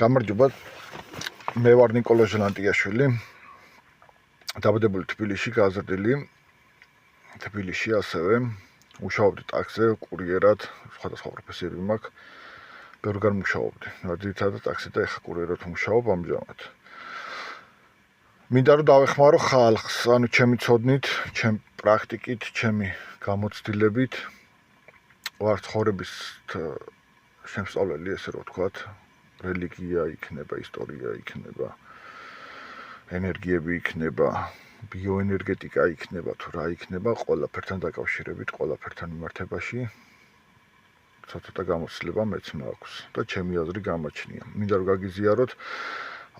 გამარჯობა, მე ვარ ნიკოლოზ ჟელანტიაშვილი, დაბადებული თბილისში, გაზრდილი თბილისში, ასევე მუშაობდი ტაქსზე, კურიერად, სხვადასხვა პროფესიები მაქვს, ბევრგან მუშაობდი, ძირითადად ტაქსი და ეხა კურიერად მუშაობ ამჟამად. მინდა რომ დავეხმარო ხალხს, ანუ ჩემი ცოდნით, ჩემი პრაქტიკით, ჩემი გამოცდილებით, ვარ ცხოვრების შემსწავლელი, ესე რომ ვთქვათ. რელიგია იქნება, ისტორია იქნება, ენერგიები იქნება, ბიოენერგეტიკა იქნება, თუ რა იქნება, ყველაფერთან დაკავშირებით, ყველაფერთან მიმართებაში ცოტა გამოცდილება მეც მაქვს და ჩემი აზრი გამაჩნია. მინდა რომ გაგიზიაროთ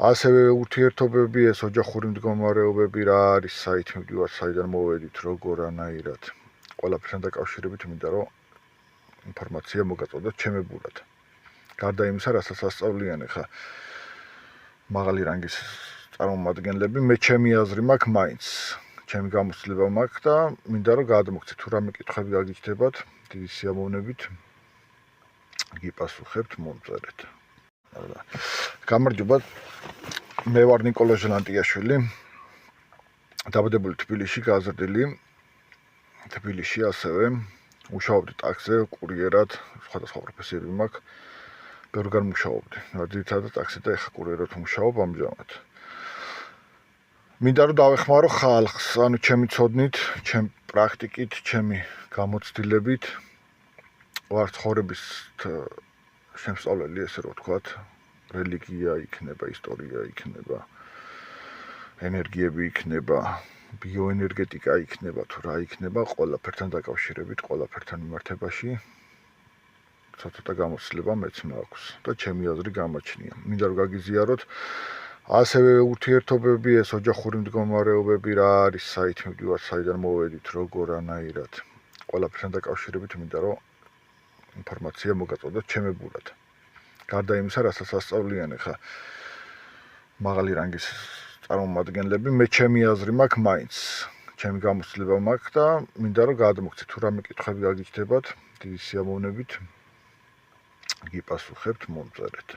ასევე ურთიერთობები, ეს ოჯახური მდგომარეობები რა არის, საით მივდივართ, საიდან მოვედით, როგორანაირად, ყველაფერთან დაკავშირებით მინდა რომ ინფორმაცია მოგაწოდოთ ჩემებურად. გარდა იმისა, რასაც ასწავლიან ახლა მაღალი რანგის წარმომადგენლები, მე ჩემი აზრი მაქვს მაინც, ჩემი გამოცდილება მაქვს და მინდა რომ გადმოგცეთ, თუ რამე კითხვები გაგიჩნდებათ, დიდი სიამოვნებით გიპასუხებთ, მომწერეთ. გამარჯობა, მე ვარ ნიკოლოზ ჟელანტიაშვილი, დაბადებული თბილისში, გაზრდილი თბილისში, ასევე მუშაობდი ტაქსზე, კურიერად, სხვადასხვა პროფესიები მაქვს. ბევრგან მუშაობდი, ძირითადად ტაქსი და ეხა კურიერად მუშაობ ამჟამად. მინდა რომ დავეხმარო ხალხს, ანუ ჩემი ცოდნით, ჩემი პრაქტიკით, ჩემი გამოცდილებით, ვარ ცხოვრების შემსწავლელი, ესე რომ ვთქვათ, რელიგია იქნება, ისტორია იქნება, ენერგიები იქნება, ბიოენერგეტიკა იქნება, თუ რა იქნება, ყველაფერთან დაკავშირებით, ყველაფერთან მიმართებაში ცოტა გამოცდილება მეც მაქვს და ჩემი აზრი გამაჩნია. მინდა რომ გაგიზიაროთ ასევე ურთიერთობები, ეს ოჯახური მდგომარეობები რა არის, საით მივდივართ, საიდან მოვედით, როგორანაირად, ყველაფერთან დაკავშირებით მინდა რომ ინფორმაცია მოგაწოდოთ ჩემებურად. გარდა იმისა, რასაც ასწავლიან ახლა მაღალი რანგის წარმომადგენლები, მე ჩემი აზრი მაქვს მაინც, ჩემი გამოცდილება მაქვს და მინდა რომ გადმოგცეთ, თუ რამე კითხვები გაგიჩნდებათ, დიდი სიამოვნებით გიპასუხებთ, მომწერეთ.